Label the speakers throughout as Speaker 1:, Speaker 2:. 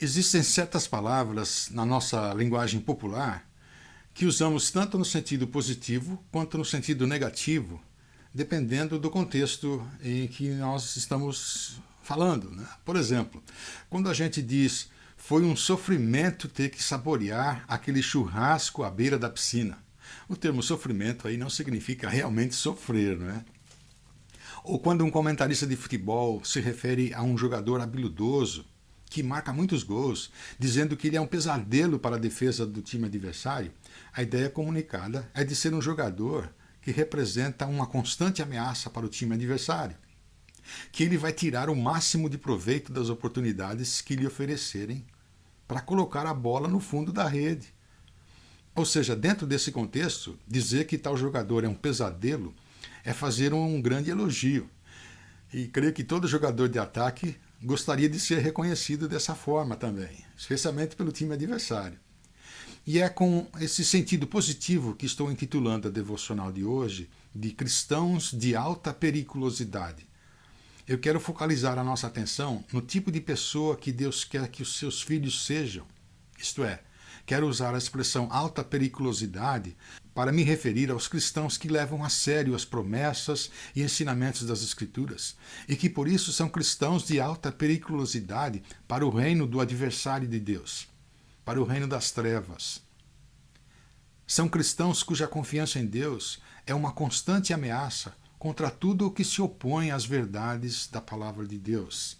Speaker 1: Existem certas palavras na nossa linguagem popular que usamos tanto no sentido positivo quanto no sentido negativo, dependendo do contexto em que nós estamos falando, né? Por exemplo, quando a gente diz foi um sofrimento ter que saborear aquele churrasco à beira da piscina. O termo sofrimento aí não significa realmente sofrer, não é? Ou quando um comentarista de futebol se refere a um jogador habilidoso que marca muitos gols, dizendo que ele é um pesadelo para a defesa do time adversário, a ideia comunicada é de ser um jogador que representa uma constante ameaça para o time adversário, que ele vai tirar o máximo de proveito das oportunidades que lhe oferecerem para colocar a bola no fundo da rede. Ou seja, dentro desse contexto, dizer que tal jogador é um pesadelo é fazer um grande elogio. E creio que todo jogador de ataque gostaria de ser reconhecido dessa forma também, especialmente pelo time adversário. E é com esse sentido positivo que estou intitulando a devocional de hoje de Cristãos de Alta Periculosidade. Eu quero focalizar a nossa atenção no tipo de pessoa que Deus quer que os seus filhos sejam, isto é, quero usar a expressão alta periculosidade para me referir aos cristãos que levam a sério as promessas e ensinamentos das Escrituras e que por isso são cristãos de alta periculosidade para o reino do adversário de Deus, para o reino das trevas. São cristãos cuja confiança em Deus é uma constante ameaça contra tudo o que se opõe às verdades da palavra de Deus.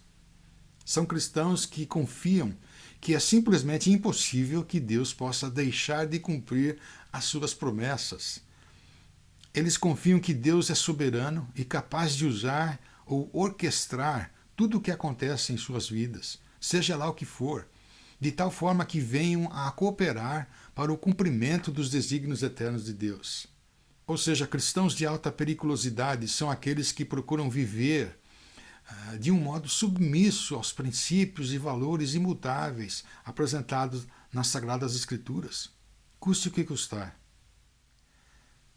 Speaker 1: São cristãos que confiam que é simplesmente impossível que Deus possa deixar de cumprir as suas promessas. Eles confiam que Deus é soberano e capaz de usar ou orquestrar tudo o que acontece em suas vidas, seja lá o que for, de tal forma que venham a cooperar para o cumprimento dos desígnios eternos de Deus. Ou seja, cristãos de alta periculosidade são aqueles que procuram viver de um modo submisso aos princípios e valores imutáveis apresentados nas Sagradas Escrituras, custe o que custar.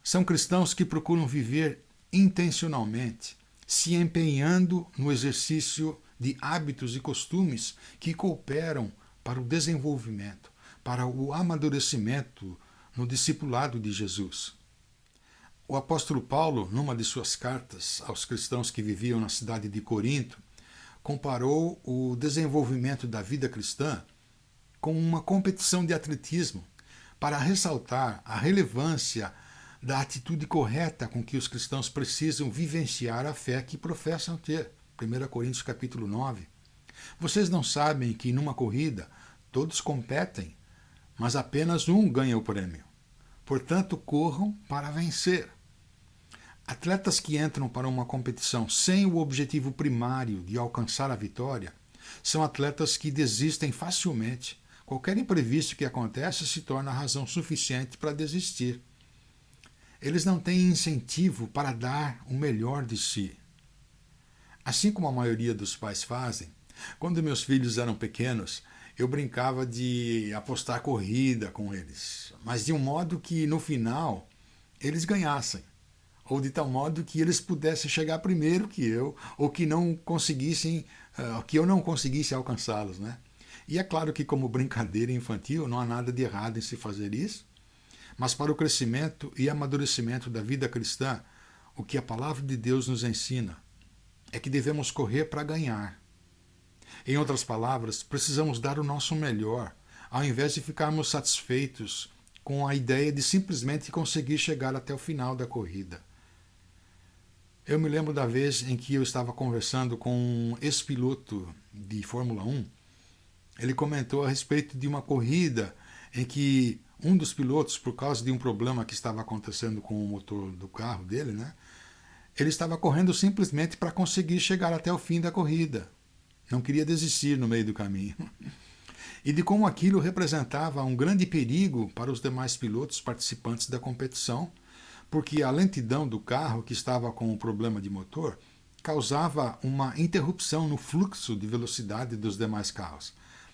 Speaker 1: São cristãos que procuram viver intencionalmente, se empenhando no exercício de hábitos e costumes que cooperam para o desenvolvimento, para o amadurecimento no discipulado de Jesus. O apóstolo Paulo, numa de suas cartas aos cristãos que viviam na cidade de Corinto, comparou o desenvolvimento da vida cristã com uma competição de atletismo para ressaltar a relevância da atitude correta com que os cristãos precisam vivenciar a fé que professam ter. 1 Coríntios capítulo 9. Vocês não sabem que numa corrida todos competem, mas apenas um ganha o prêmio. Portanto, corram para vencer. Atletas que entram para uma competição sem o objetivo primário de alcançar a vitória são atletas que desistem facilmente. Qualquer imprevisto que acontece se torna razão suficiente para desistir. Eles não têm incentivo para dar o melhor de si. Assim como a maioria dos pais fazem, quando meus filhos eram pequenos, eu brincava de apostar corrida com eles, mas de um modo que no final eles ganhassem, ou de tal modo que eles pudessem chegar primeiro que eu, ou que não conseguissem, que eu não conseguisse alcançá-los, né? E é claro que como brincadeira infantil não há nada de errado em se fazer isso, mas para o crescimento e amadurecimento da vida cristã, o que a palavra de Deus nos ensina é que devemos correr para ganhar. Em outras palavras, precisamos dar o nosso melhor, ao invés de ficarmos satisfeitos com a ideia de simplesmente conseguir chegar até o final da corrida. Eu me lembro da vez em que eu estava conversando com um ex-piloto de Fórmula 1. Ele comentou a respeito de uma corrida em que um dos pilotos, por causa de um problema que estava acontecendo com o motor do carro dele, né, ele estava correndo simplesmente para conseguir chegar até o fim da corrida. Não queria desistir no meio do caminho. E de como aquilo representava um grande perigo para os demais pilotos participantes da competição, porque a lentidão do carro, que estava com um problema de motor, causava uma interrupção no fluxo de velocidade dos demais carros.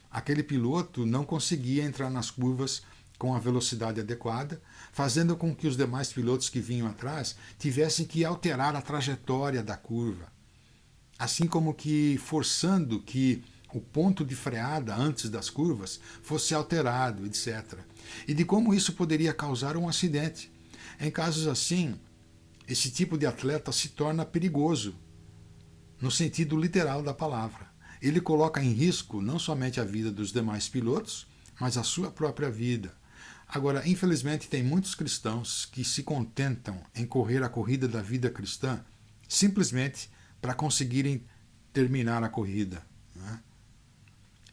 Speaker 1: Aquele piloto não conseguia entrar nas curvas com a velocidade adequada, fazendo com que os demais pilotos que vinham atrás tivessem que alterar a trajetória da curva. Assim como que forçando que o ponto de freada antes das curvas fosse alterado, etc. E de como isso poderia causar um acidente. Em casos assim, esse tipo de atleta se torna perigoso, no sentido literal da palavra. Ele coloca em risco não somente a vida dos demais pilotos, mas a sua própria vida. Agora, infelizmente, tem muitos cristãos que se contentam em correr a corrida da vida cristã simplesmente para conseguirem terminar a corrida. Né?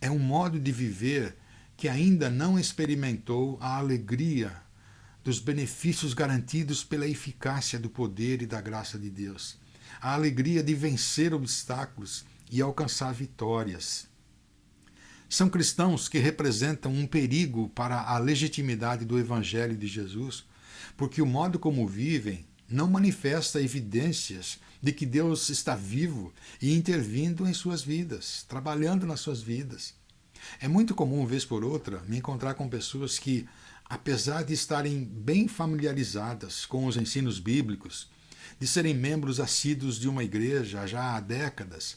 Speaker 1: É um modo de viver que ainda não experimentou a alegria dos benefícios garantidos pela eficácia do poder e da graça de Deus. A alegria de vencer obstáculos e alcançar vitórias. São cristãos que representam um perigo para a legitimidade do Evangelho de Jesus, porque o modo como vivem não manifesta evidências de que Deus está vivo e intervindo em suas vidas, trabalhando nas suas vidas. É muito comum, vez por outra, me encontrar com pessoas que, apesar de estarem bem familiarizadas com os ensinos bíblicos, de serem membros assíduos de uma igreja já há décadas,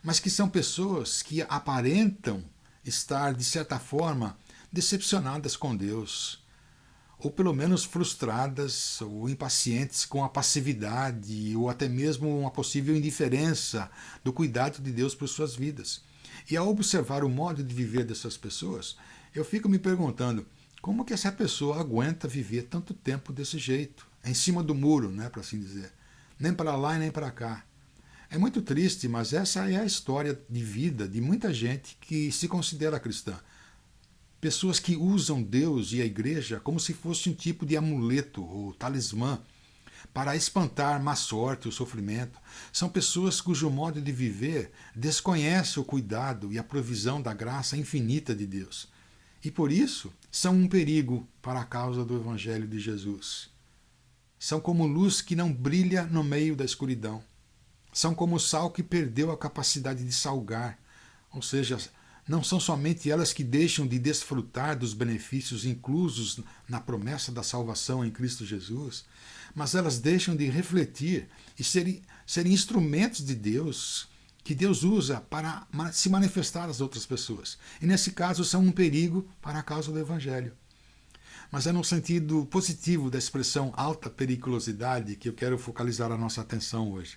Speaker 1: mas que são pessoas que aparentam estar, de certa forma, decepcionadas com Deus, ou pelo menos frustradas ou impacientes com a passividade ou até mesmo uma possível indiferença do cuidado de Deus por suas vidas. E ao observar o modo de viver dessas pessoas, eu fico me perguntando como que essa pessoa aguenta viver tanto tempo desse jeito, em cima do muro, né, para assim dizer, nem para lá e nem para cá. É muito triste, mas essa é a história de vida de muita gente que se considera cristã. Pessoas que usam Deus e a igreja como se fosse um tipo de amuleto ou talismã para espantar má sorte ou sofrimento. São pessoas cujo modo de viver desconhece o cuidado e a provisão da graça infinita de Deus. E por isso são um perigo para a causa do Evangelho de Jesus. São como luz que não brilha no meio da escuridão. São como o sal que perdeu a capacidade de salgar, ou seja, não são somente elas que deixam de desfrutar dos benefícios inclusos na promessa da salvação em Cristo Jesus, mas elas deixam de refletir e serem instrumentos de Deus, que Deus usa para se manifestar às outras pessoas. E nesse caso são um perigo para a causa do Evangelho. Mas é no sentido positivo da expressão alta periculosidade que eu quero focalizar a nossa atenção hoje.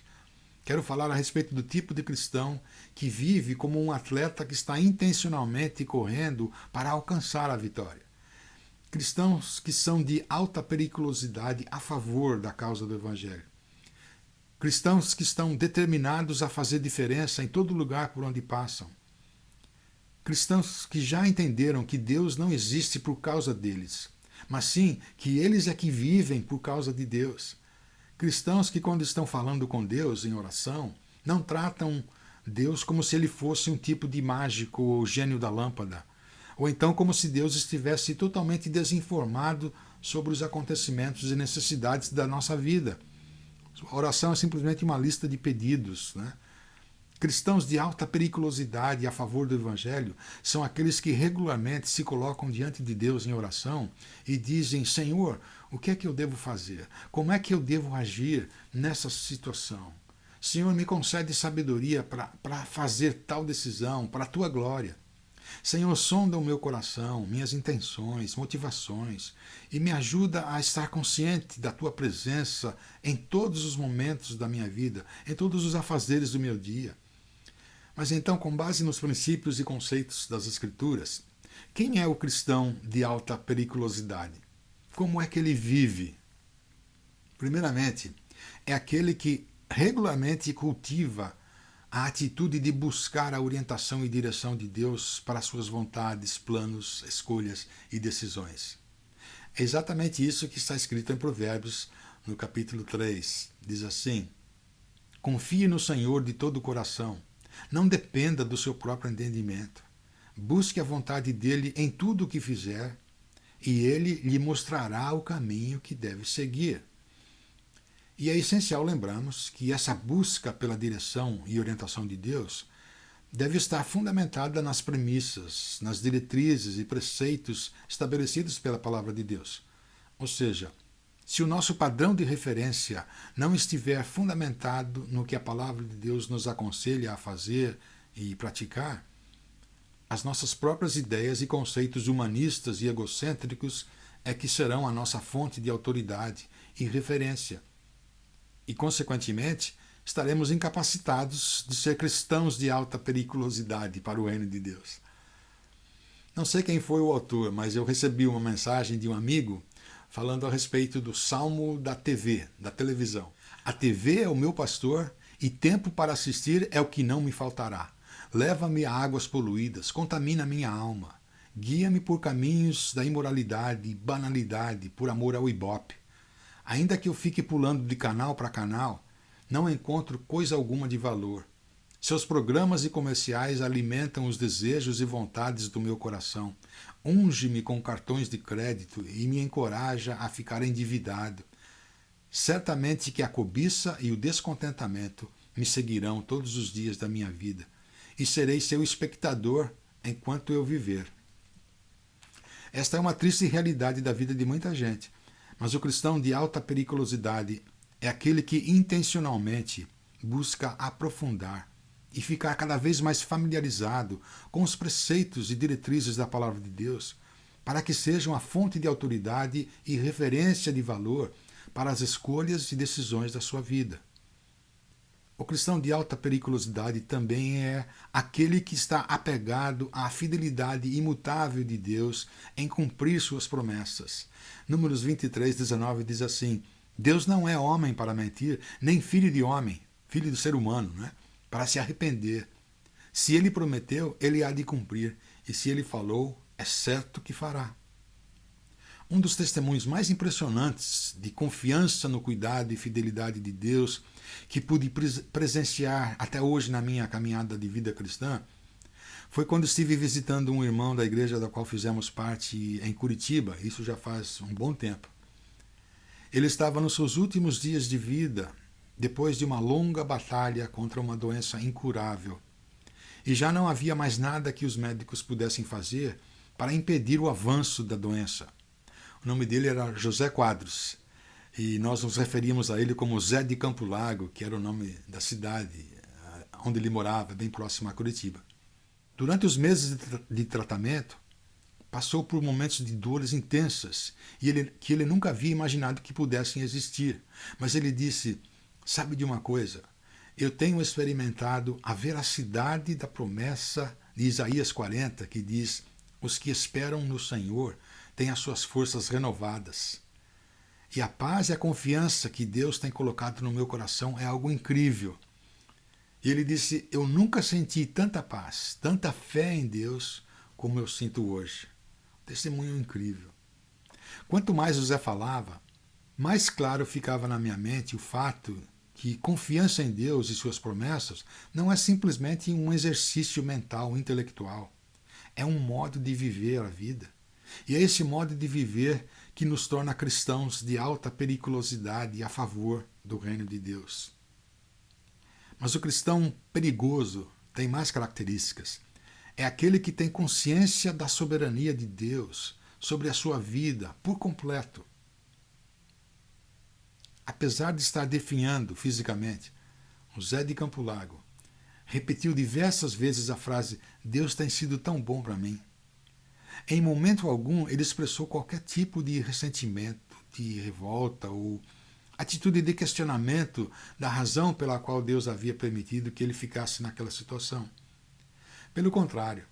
Speaker 1: Quero falar a respeito do tipo de cristão que vive como um atleta que está intencionalmente correndo para alcançar a vitória. Cristãos que são de alta periculosidade a favor da causa do Evangelho. Cristãos que estão determinados a fazer diferença em todo lugar por onde passam. Cristãos que já entenderam que Deus não existe por causa deles, mas sim que eles é que vivem por causa de Deus. Cristãos que, quando estão falando com Deus em oração, não tratam Deus como se ele fosse um tipo de mágico ou gênio da lâmpada, ou então como se Deus estivesse totalmente desinformado sobre os acontecimentos e necessidades da nossa vida. A oração é simplesmente uma lista de pedidos, né? Cristãos de alta periculosidade a favor do Evangelho são aqueles que regularmente se colocam diante de Deus em oração e dizem: Senhor, o que é que eu devo fazer? Como é que eu devo agir nessa situação? Senhor, me concede sabedoria para fazer tal decisão, para a tua glória. Senhor, sonda o meu coração, minhas intenções, motivações, e me ajuda a estar consciente da tua presença em todos os momentos da minha vida, em todos os afazeres do meu dia. Mas então, com base nos princípios e conceitos das Escrituras, quem é o cristão de alta periculosidade? Como é que ele vive? Primeiramente, é aquele que regularmente cultiva a atitude de buscar a orientação e direção de Deus para suas vontades, planos, escolhas e decisões. É exatamente isso que está escrito em Provérbios, no capítulo 3. Diz assim: confie no Senhor de todo o coração. Não dependa do seu próprio entendimento. Busque a vontade dele em tudo o que fizer, e ele lhe mostrará o caminho que deve seguir. E é essencial lembrarmos que essa busca pela direção e orientação de Deus deve estar fundamentada nas premissas, nas diretrizes e preceitos estabelecidos pela palavra de Deus. Ou seja, se o nosso padrão de referência não estiver fundamentado no que a palavra de Deus nos aconselha a fazer e praticar, as nossas próprias ideias e conceitos humanistas e egocêntricos é que serão a nossa fonte de autoridade e referência. E, consequentemente, estaremos incapacitados de ser cristãos de alta periculosidade para o reino de Deus. Não sei quem foi o autor, mas eu recebi uma mensagem de um amigo falando a respeito do salmo da TV, da televisão. A TV é o meu pastor e tempo para assistir é o que não me faltará. Leva-me a águas poluídas, contamina minha alma. Guia-me por caminhos da imoralidade e banalidade por amor ao ibope. Ainda que eu fique pulando de canal para canal, não encontro coisa alguma de valor. Seus programas e comerciais alimentam os desejos e vontades do meu coração. Unge-me com cartões de crédito e me encoraja a ficar endividado. Certamente que a cobiça e o descontentamento me seguirão todos os dias da minha vida, e serei seu espectador enquanto eu viver. Esta é uma triste realidade da vida de muita gente, mas o cristão de alta periculosidade é aquele que intencionalmente busca aprofundar e ficar cada vez mais familiarizado com os preceitos e diretrizes da palavra de Deus, para que sejam a fonte de autoridade e referência de valor para as escolhas e decisões da sua vida. O cristão de alta periculosidade também é aquele que está apegado à fidelidade imutável de Deus em cumprir suas promessas. Números 23, 19 diz assim: Deus não é homem para mentir, nem filho de homem, filho do ser humano, né, para se arrepender. Se ele prometeu, ele há de cumprir, e se ele falou, é certo que fará. Um dos testemunhos mais impressionantes de confiança no cuidado e fidelidade de Deus que pude presenciar até hoje na minha caminhada de vida cristã foi quando estive visitando um irmão da igreja da qual fizemos parte em Curitiba, isso já faz um bom tempo. Ele estava nos seus últimos dias de vida, depois de uma longa batalha contra uma doença incurável. E já não havia mais nada que os médicos pudessem fazer para impedir o avanço da doença. O nome dele era José Quadros, e nós nos referíamos a ele como Zé de Campo Largo, que era o nome da cidade onde ele morava, bem próximo a Curitiba. Durante os meses de tratamento, passou por momentos de dores intensas que ele nunca havia imaginado que pudessem existir. Mas ele disse: sabe de uma coisa? Eu tenho experimentado a veracidade da promessa de Isaías 40, que diz: os que esperam no Senhor têm as suas forças renovadas. E a paz e a confiança que Deus tem colocado no meu coração é algo incrível. E ele disse: eu nunca senti tanta paz, tanta fé em Deus como eu sinto hoje. Testemunho incrível. Quanto mais José falava, mais claro ficava na minha mente o fato que confiança em Deus e suas promessas não é simplesmente um exercício mental, intelectual. É um modo de viver a vida. E é esse modo de viver que nos torna cristãos de alta periculosidade a favor do reino de Deus. Mas o cristão perigoso tem mais características. É aquele que tem consciência da soberania de Deus sobre a sua vida por completo. Apesar de estar definhando fisicamente, o Zé de Campo Largo repetiu diversas vezes a frase: Deus tem sido tão bom para mim. Em momento algum ele expressou qualquer tipo de ressentimento, de revolta ou atitude de questionamento da razão pela qual Deus havia permitido que ele ficasse naquela situação. Pelo contrário,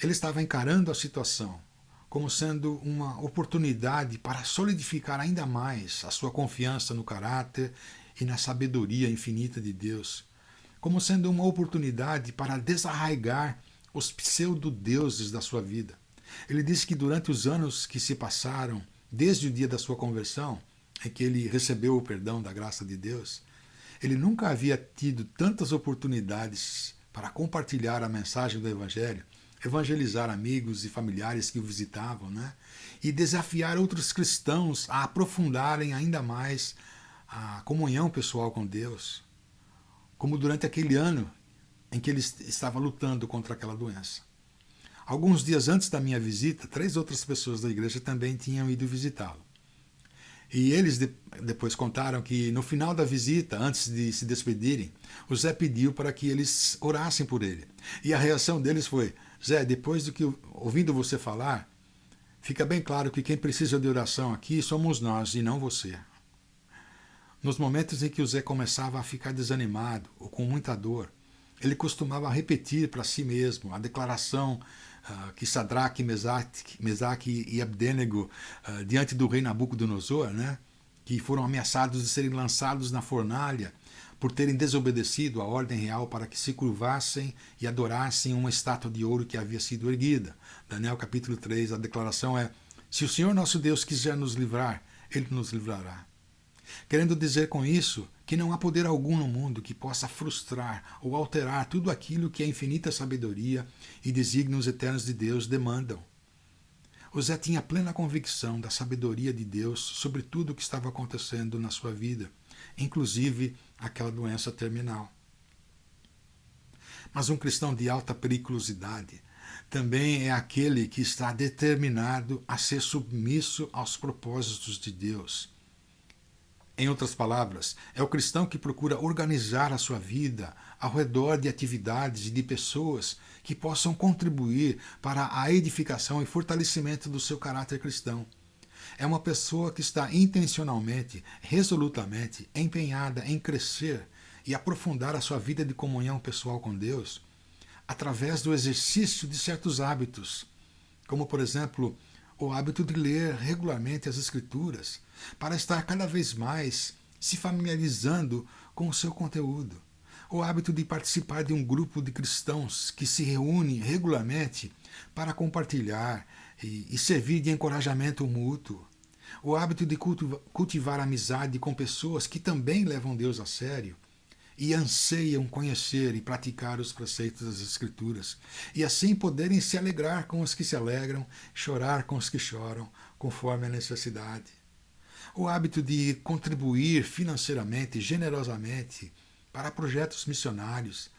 Speaker 1: ele estava encarando a situação como sendo uma oportunidade para solidificar ainda mais a sua confiança no caráter e na sabedoria infinita de Deus, como sendo uma oportunidade para desarraigar os pseudo-deuses da sua vida. Ele disse que durante os anos que se passaram, desde o dia da sua conversão, em que ele recebeu o perdão da graça de Deus, ele nunca havia tido tantas oportunidades para compartilhar a mensagem do Evangelho, evangelizar amigos e familiares que o visitavam, né? E desafiar outros cristãos a aprofundarem ainda mais a comunhão pessoal com Deus, como durante aquele ano em que ele estava lutando contra aquela doença. Alguns dias antes da minha visita, 3 outras pessoas da igreja também tinham ido visitá-lo. E eles depois contaram que no final da visita, antes de se despedirem, o Zé pediu para que eles orassem por ele. E a reação deles foi: Zé, depois do que ouvindo você falar, fica bem claro que quem precisa de oração aqui somos nós e não você. Nos momentos em que o Zé começava a ficar desanimado ou com muita dor, ele costumava repetir para si mesmo a declaração que Sadraque, Mesaque e Abdênego, diante do rei Nabucodonosor, né, que foram ameaçados de serem lançados na fornalha por terem desobedecido a ordem real para que se curvassem e adorassem uma estátua de ouro que havia sido erguida. Daniel capítulo 3, a declaração é: se o Senhor nosso Deus quiser nos livrar, Ele nos livrará. Querendo dizer com isso que não há poder algum no mundo que possa frustrar ou alterar tudo aquilo que a infinita sabedoria e desígnios eternos de Deus demandam. O Zé tinha plena convicção da sabedoria de Deus sobre tudo o que estava acontecendo na sua vida, inclusive aquela doença terminal. Mas um cristão de alta periculosidade também é aquele que está determinado a ser submisso aos propósitos de Deus. Em outras palavras, é o cristão que procura organizar a sua vida ao redor de atividades e de pessoas que possam contribuir para a edificação e fortalecimento do seu caráter cristão. É uma pessoa que está intencionalmente, resolutamente empenhada em crescer e aprofundar a sua vida de comunhão pessoal com Deus através do exercício de certos hábitos, como, por exemplo, o hábito de ler regularmente as Escrituras, para estar cada vez mais se familiarizando com o seu conteúdo. O hábito de participar de um grupo de cristãos que se reúne regularmente para compartilhar e servir de encorajamento mútuo. O hábito de cultivar amizade com pessoas que também levam Deus a sério e anseiam conhecer e praticar os preceitos das Escrituras, e assim poderem se alegrar com os que se alegram, chorar com os que choram, conforme a necessidade. O hábito de contribuir financeiramente, generosamente, para projetos missionários,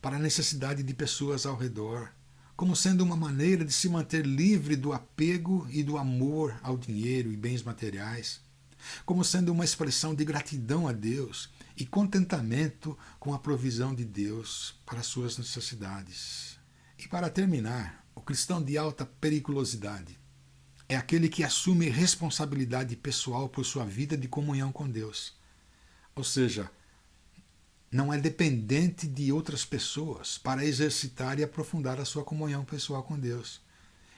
Speaker 1: para a necessidade de pessoas ao redor, como sendo uma maneira de se manter livre do apego e do amor ao dinheiro e bens materiais, como sendo uma expressão de gratidão a Deus e contentamento com a provisão de Deus para suas necessidades. E para terminar, o cristão de alta periculosidade é aquele que assume responsabilidade pessoal por sua vida de comunhão com Deus. Ou seja, não é dependente de outras pessoas para exercitar e aprofundar a sua comunhão pessoal com Deus.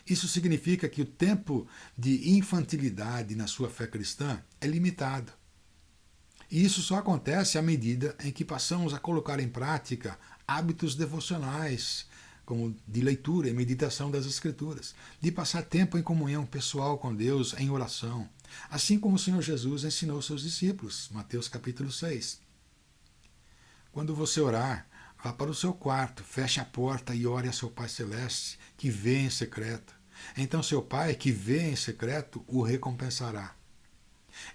Speaker 1: Isso significa que o tempo de infantilidade na sua fé cristã é limitado. E isso só acontece à medida em que passamos a colocar em prática hábitos devocionais, como de leitura e meditação das Escrituras, de passar tempo em comunhão pessoal com Deus, em oração, assim como o Senhor Jesus ensinou seus discípulos, Mateus capítulo 6. Quando você orar, vá para o seu quarto, feche a porta e ore a seu Pai Celeste, que vê em secreto. Então seu Pai, que vê em secreto, o recompensará.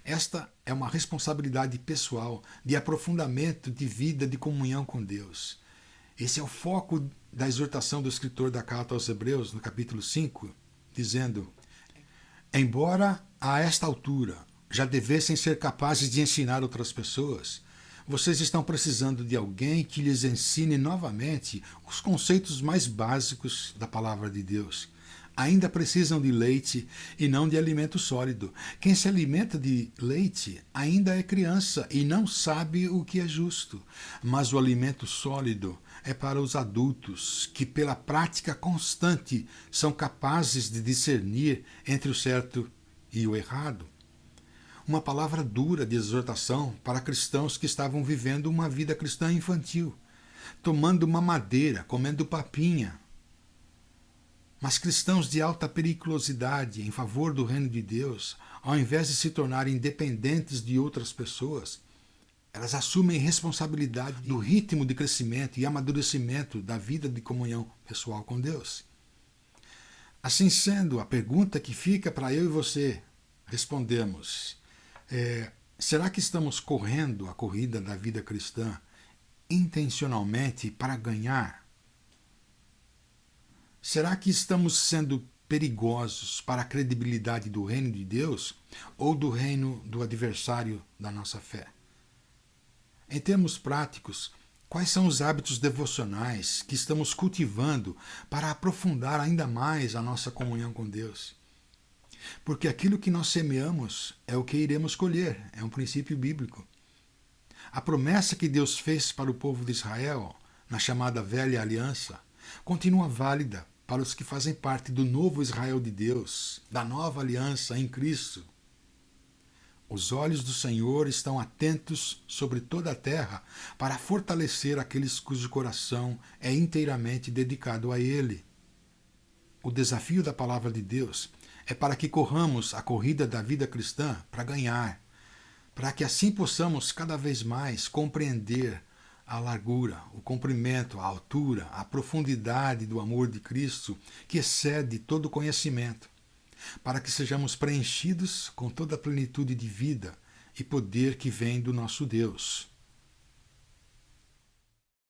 Speaker 1: Esta é uma responsabilidade pessoal de aprofundamento de vida de comunhão com Deus. Esse é o foco da exortação do escritor da carta aos Hebreus, no capítulo 5, dizendo: embora a esta altura já devessem ser capazes de ensinar outras pessoas, vocês estão precisando de alguém que lhes ensine novamente os conceitos mais básicos da palavra de Deus. Ainda precisam de leite e não de alimento sólido. Quem se alimenta de leite ainda é criança e não sabe o que é justo. Mas o alimento sólido é para os adultos, que pela prática constante são capazes de discernir entre o certo e o errado. Uma palavra dura de exortação para cristãos que estavam vivendo uma vida cristã infantil, tomando mamadeira, comendo papinha. Mas cristãos de alta periculosidade em favor do reino de Deus, ao invés de se tornarem dependentes de outras pessoas, elas assumem responsabilidade do ritmo de crescimento e amadurecimento da vida de comunhão pessoal com Deus. Assim sendo, a pergunta que fica para eu e você respondermos é: será que estamos correndo a corrida da vida cristã intencionalmente para ganhar? Será que estamos sendo perigosos para a credibilidade do reino de Deus ou do reino do adversário da nossa fé? Em termos práticos, Quais são os hábitos devocionais que estamos cultivando para aprofundar ainda mais a nossa comunhão com Deus? Porque aquilo que nós semeamos é o que iremos colher, é um princípio bíblico. A promessa que Deus fez para o povo de Israel, na chamada Velha Aliança, continua válida para os que fazem parte do novo Israel de Deus, da nova aliança em Cristo. Os olhos do Senhor estão atentos sobre toda a terra para fortalecer aqueles cujo coração é inteiramente dedicado a Ele. O desafio da palavra de Deus é para que corramos a corrida da vida cristã para ganhar, para que assim possamos cada vez mais compreender a largura, o comprimento, a altura, a profundidade do amor de Cristo que excede todo conhecimento, para que sejamos preenchidos com toda a plenitude de vida e poder que vem do nosso Deus.